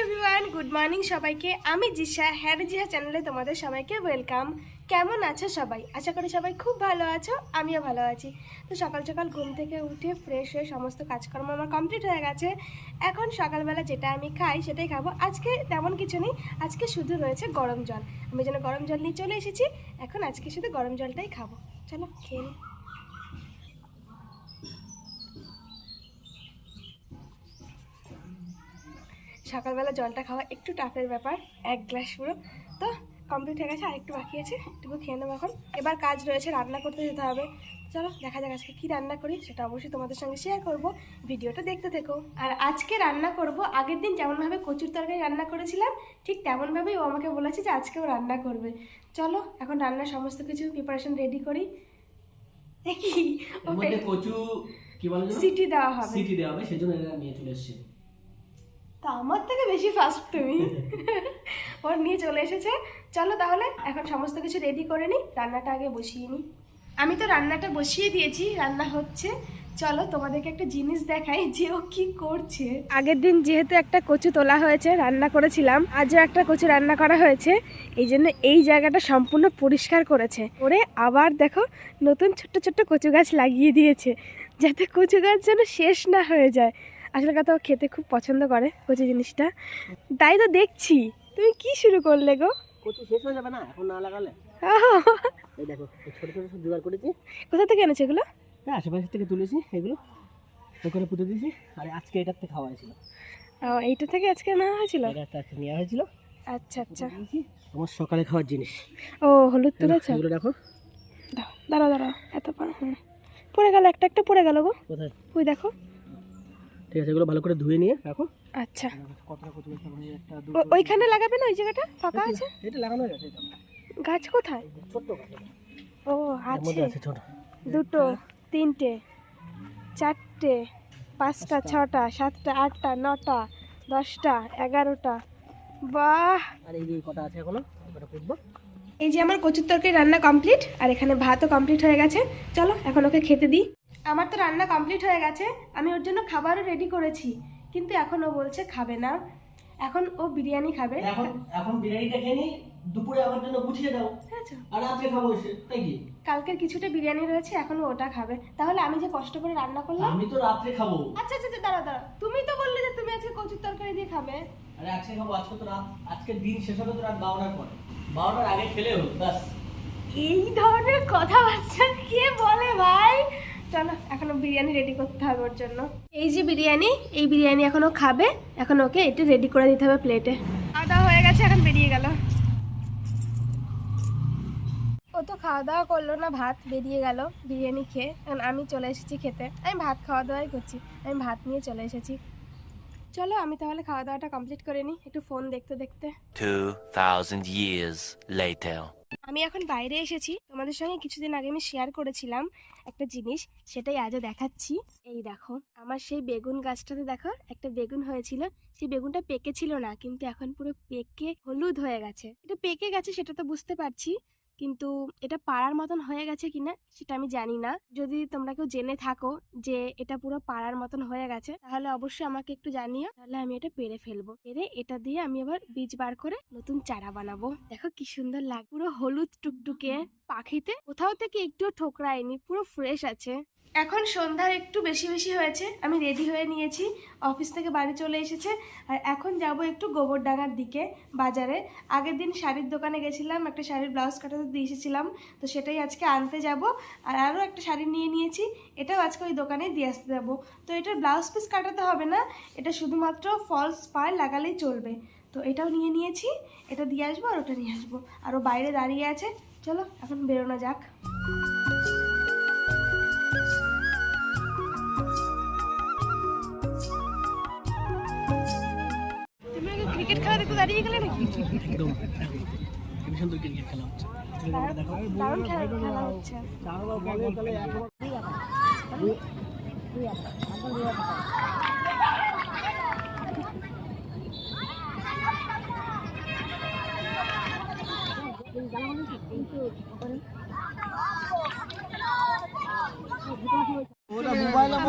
Everyone, good morning সবাইকে। আমি জিশা, হ্যাঁ জিশা চ্যানেলে তোমাদের সবাইকে ওয়েলকাম। কেমন আছো সবাই? আশা করি সবাই খুব ভালো আছো, আমিও ভালো আছি। তো সকাল সকাল ঘুম থেকে উঠে ফ্রেশ হয়ে সমস্ত কাজকর্ম আমার কমপ্লিট হয়ে গেছে। এখন সকালবেলা যেটা আমি খাই সেটাই খাবো। আজকে তেমন কিছু নেই, আজকে শুধু রয়েছে গরম জল। আমি যেন গরম জল নিয়ে চলে এসেছি, এখন আজকে শুধু গরম জলটাই খাবো। চলো খেয়ে নিই। সকালবেলা জলটা খাওয়া একটু টাফের ব্যাপার, এক গ্লাস পুরো। তো কমপ্লিট হয়ে গেছে, আর একটু বাকি আছে, একটু খেয়ে নেবো এখন। এবার কাজ রয়েছে, রান্না করতে যেতে হবে। চলো দেখা যাক আজকে কী রান্না করি, সেটা অবশ্যই তোমাদের সঙ্গে শেয়ার করব। ভিডিওটা দেখতে থেকো। আর আজকে রান্না করব, আগের দিন যেমনভাবে কচুর তরকারি রান্না করেছিলাম ঠিক তেমনভাবেই ও আমাকে বলেছে যে আজকেও রান্না করবে। চলো এখন রান্নার সমস্ত কিছু প্রিপারেশন রেডি করি। দেখি কচু কি বলে, সিটি দেওয়া হবে, সিটি দেওয়া হবে, সেজন্য এরা নিয়ে চলে এসেছে। তা আমার থেকে বেশি ফাস্ট তুমি। ওর নিয়ে চলে এসেছে। চলো তাহলে এখন সমস্ত কিছু রেডি করে নিই, রান্নাটা আগে বসিয়ে নিই। আমি তো রান্নাটা বসিয়ে দিয়েছি, রান্না হচ্ছে। চলো তোমাদেরকে একটা জিনিস দেখাই যে ও কি করছে। আগের দিন যেহেতু একটা কচু তোলা হয়েছে, রান্না করেছিলাম, আজও একটা কচু রান্না করা হয়েছে, এই জন্য এই জায়গাটা সম্পূর্ণ পরিষ্কার করেছে। ওরে আবার দেখো নতুন ছোট্ট ছোট্ট কচু গাছ লাগিয়ে দিয়েছে, যাতে কচু গাছ যেন শেষ না হয়ে যায়। আসলে কথা ও খেতে খুব পছন্দ করে কচু জিনিসটা, তাই তো দেখছি। তুমি কি শুরু করলে গো? কচু শেষ হয়ে যাবে না এখন না লাগালে। এই দেখো ছোট ছোট সব জোগাড় করেছি। কোথা থেকে এনেছো এগুলো? আশেপাশে থেকে তুলেছি, এগুলো ওখানে পুঁতে দিয়েছি। আর আজকে এটার থেকে খাওয়া হয়েছিল। এইটা থেকে আজকে নেওয়া হয়েছিল? এটা নেওয়া হয়েছিল। আচ্ছা আচ্ছা, তোমার সকালে খাওয়ার জিনিস। ও হলুদ তুলেছো? এগুলো দেখো। দাঁড়াও দাঁড়াও, এত পড়ে গেল, একটা একটা পড়ে গেল গো। কোথায়? ওই দেখো। ঠিক আছে, এগুলো ভালো করে ধুয়ে নিয়ে রাখো। আচ্ছা, কতটা কচু গাছ একটা ওইখানে লাগাবে না? ওই জায়গাটা ফাঁকা আছে। এটা লাগানো হয়ে গেছে। গাছ কোথায়? ছোট্ট গাছ। ও আছে, ছোট। দুটো, তিনটে, চারটে, পাঁচটা, ছটা, সাতটা, আটটা, নটা, 10টা, 11টা। বাহ! আর এই যে কটা আছে এখনো, ওটা পুঁতবো। এই যে আমার কচুর তরকারি রান্না কমপ্লিট, আর এখানে ভাতও কমপ্লিট হয়ে গেছে। চলো এখন ওকে খেতে দিই। আমার তো রান্না কমপ্লিট হয়ে গেছে, আমি ওর জন্য খাবারও রেডি করেছি, কিন্তু এখন ও বলছে খাবে না, এখন ও বিরিয়ানি খাবে। এখন বিরিয়ানিটা খেয়ে নি, দুপুরে আমার জন্য গুছিয়ে দাও। আচ্ছা, আর রাত্রে খাবো এসে, তাই কি? কালকের কিছুটা বিরিয়ানি রয়েছে, এখন ও ওটা খাবে। তাহলে আমি যে কষ্ট করে রান্না করলাম। আমি তো রাত্রে খাবো। আচ্ছা আচ্ছা দাঁড়াও দাঁড়াও, তুমি তো বললে যে তুমি আজকে কচুর তরকারি দিয়ে খাবে। আরে আজকে খাবো, আজকে তো রাত, আজকের দিন শেষ হবে তো রাত 12টার পরে। 12টার আগে খেলে হলো বাস। এই ধরনের কথাবার্তা কে বলে ভাই? চলো এখনো বিরিয়ানি রেডি করতে হবে ওর জন্য। এই যে বিরিয়ানি, এই বিরিয়ানি এখনো খাবে, এখন ওকে এটা রেডি করে দিতে হবে প্লেটে। খাওয়া দাওয়া হয়ে গেছে, এখন বেরিয়ে গেল। ও তো খাওয়া দাওয়া করলো না, ভাত বেরিয়ে গেল বিরিয়ানি খেয়ে। এখন আমি চলে এসেছি খেতে, আমি ভাত খাওয়া দাওয়াই করছি, আমি ভাত নিয়ে চলে এসেছি। চলো আমি তাহলে খাওয়া দাওয়াটা কমপ্লিট করে নিই, একটু ফোন দেখতে দেখতে। 2000 years later. আমি এখন বাইরে এসেছি, তোমাদের সঙ্গে কিছুদিন আগে আমি শেয়ার করেছিলাম একটা জিনিস, সেটাই আজও দেখাচ্ছি। এই দেখো আমার সেই বেগুন গাছটাতে দেখো একটা বেগুন হয়েছিল, সেই বেগুনটা পেকেছিল না, কিন্তু এখন পুরো পেকে হলুদ হয়ে গেছে। এটা পেকে গেছে সেটা তো বুঝতে পারছি, কিন্তু এটা পাড়ার মতন হয়ে গেছে কিনা সেটা আমি জানি না। যদি তোমরা কেউ জেনে থাকো যে এটা পুরো পাড়ার মতন হয়ে গেছে, তাহলে অবশ্যই আমাকে একটু জানিও, তাহলে আমি এটা পেরে ফেলবো। পেরে এটা দিয়ে আমি আবার বীজ বার করে নতুন চারা বানাবো। দেখো কি সুন্দর লাগে, পুরো হলুদ টুকটুকে, পাখিতে কোথাও থেকে একটুও ঠোকরায়নি, পুরো ফ্রেশ আছে। এখন সন্ধ্যার একটু বেশি বেশি হয়েছে, আমি রেডি হয়ে নিয়েছি, অফিস থেকে বাড়ি চলে এসেছে। আর এখন যাব একটু গোবরডাঙ্গার দিকে বাজারে। আগের দিন শাড়ির দোকানে গেছিলাম, একটা শাড়ির ব্লাউজ কাটাতে দিয়ে এসেছিলাম, তো সেটাই আজকে আনতে যাব। আর আরও একটা শাড়ি নিয়ে নিয়েছি, এটাও আজকে ওই দোকানেই দিয়ে আসতে যাবো। তো এটার ব্লাউজ পিস কাটাতে হবে না, এটা শুধুমাত্র ফলস পাড় লাগালেই চলবে। তো এটাও নিয়ে নিয়েছি, এটা দিয়ে আসবো আর ওটা নিয়ে আসবো। আর ও বাইরে দাঁড়িয়ে আছে, চলো এখন বেরোনো যাক। ক্রিকেট খেলা দেখতে দাঁড়িয়ে গেলে নাকি? একদম খুব সুন্দর ক্রিকেট খেলা হচ্ছে। দারুণ খেলা হচ্ছে।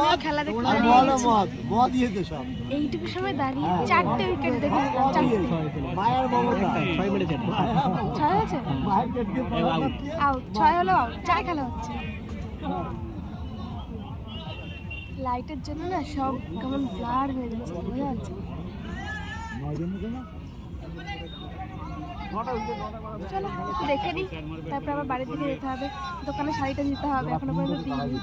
আমিও খেলা দেখতে আর দাঁড়িয়ে বলো গেছি। মদ দিয়ে তো সব এইটুকু সময় দাঁড়িয়ে 4টে উইকেট দেখে নিলাম, 4টে। মায়ের মমতা 6 মেরেছে 6 হয়েছে? মায়ের পেট দিয়ে পড়া করছে। আউট, 6 হলো আউট। 4 খেলা হচ্ছে। লাইটের জন্য না সব কেমন ব্লার হয়ে যাচ্ছে, বোঝা যাচ্ছে না। চলো দেখে নিই, তারপর আবার বাড়ির দিকে যেতে হবে, দোকানে শাড়িটা দিতে হবে, এখনো পর্যন্ত দিইনি।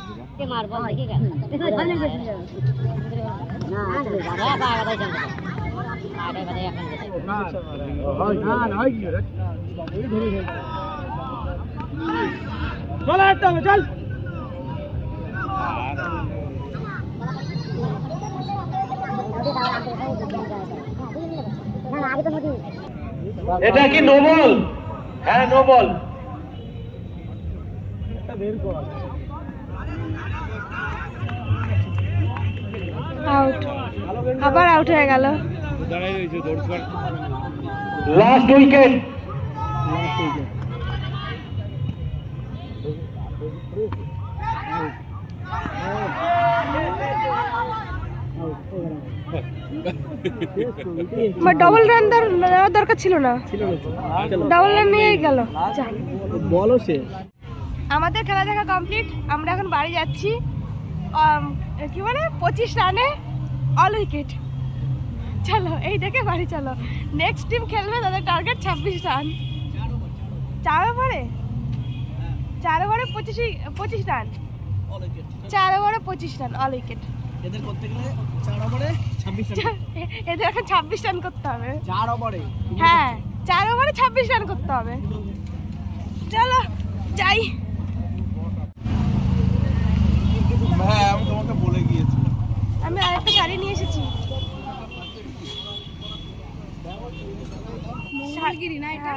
এটা কি নো বল? হ্যাঁ নো বল। আউট, আবার আউট হয়ে গেল। Last wicket. ডবল রান নেওয়ার দরকার ছিল না, ডাবল রান নিয়েই গেল। যা। বলো সে আমাদের খেলা দেখা কমপ্লিট, আমরা এখন বাড়ি যাচ্ছি। কি বলে 25 রানে অল উইকেট। চলো এই দেখে বাড়ি চলো। নেক্সট টিম খেলবে, তাদের টার্গেট 26 রান। 4 ওভারে 25 রান, 4 ওভারে 25 রান অল উইকেট। এদের করতে গেলে 4 ওভারে 26 রান। এদের এখন 26 রান করতে হবে। 4 ওভারে হ্যাঁ, 4 ওভারে 26 রান করতে হবে। চলো যাই। হ্যাঁ আমি তোমাকে বলে গিয়েছিলাম। আমি আরেকটা শাড়ি নিয়ে এসেছি। শাড়িগিরি না এটা।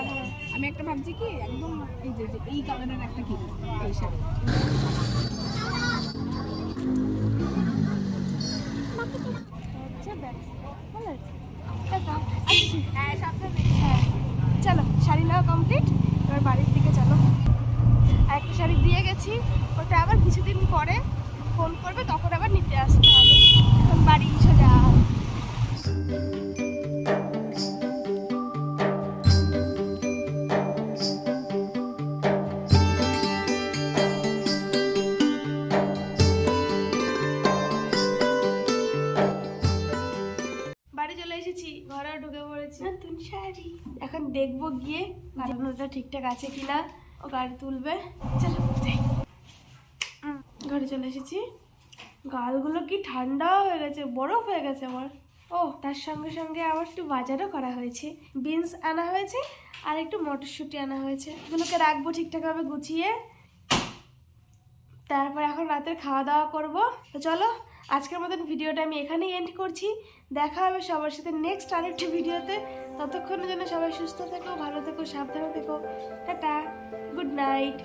আমি একটা ভাবছি কি একদম এই যে এই কালারের একটা কিনি এই শাড়ি। আচ্ছা, ব্যাস। ভালো আছে। টাটা। আসছি। হ্যাঁ, সাবধানে। হ্যাঁ। চলো শাড়ি নেওয়া কমপ্লিট, এবার বাড়ির দিকে চলো। আর একটা শাড়ি দিয়ে গেছি, ওটা আবার কিছুদিন পরে ফোন করবে, তখন আবার নিতে আসতে হবে। এখন বাড়ি সোজা। বাড়ি চলে এসেছি, ঘরেও ঢুকে পড়েছি। নতুন শাড়ি এখন দেখবো গিয়ে গাড়িটা ঠিকঠাক আছে কিনা। ও গাড়ি তুলবে, চলো যাই। ঘরে চলে এসেছি। গালগুলো কি ঠান্ডা হয়ে গেছে, বরফ হয়ে গেছে আমার। ও তার সঙ্গে সঙ্গে আবার একটু বাজারও করা হয়েছে। বিনস আনা হয়েছে আর একটু মটরশুঁটি আনা হয়েছে, এগুলোকে রাখবো ঠিকঠাকভাবে গুছিয়ে। তারপর এখন রাতের খাওয়া দাওয়া করবো। তো চলো আজকের মতন ভিডিওটা আমি এখানেই এন্ড করছি। দেখা হবে সবার সাথে নেক্সট আরেকটি ভিডিওতে। ততক্ষণের জন্য সবাই সুস্থ থেকো, ভালো থেকো, সাবধানে থেকো। Tata, good night.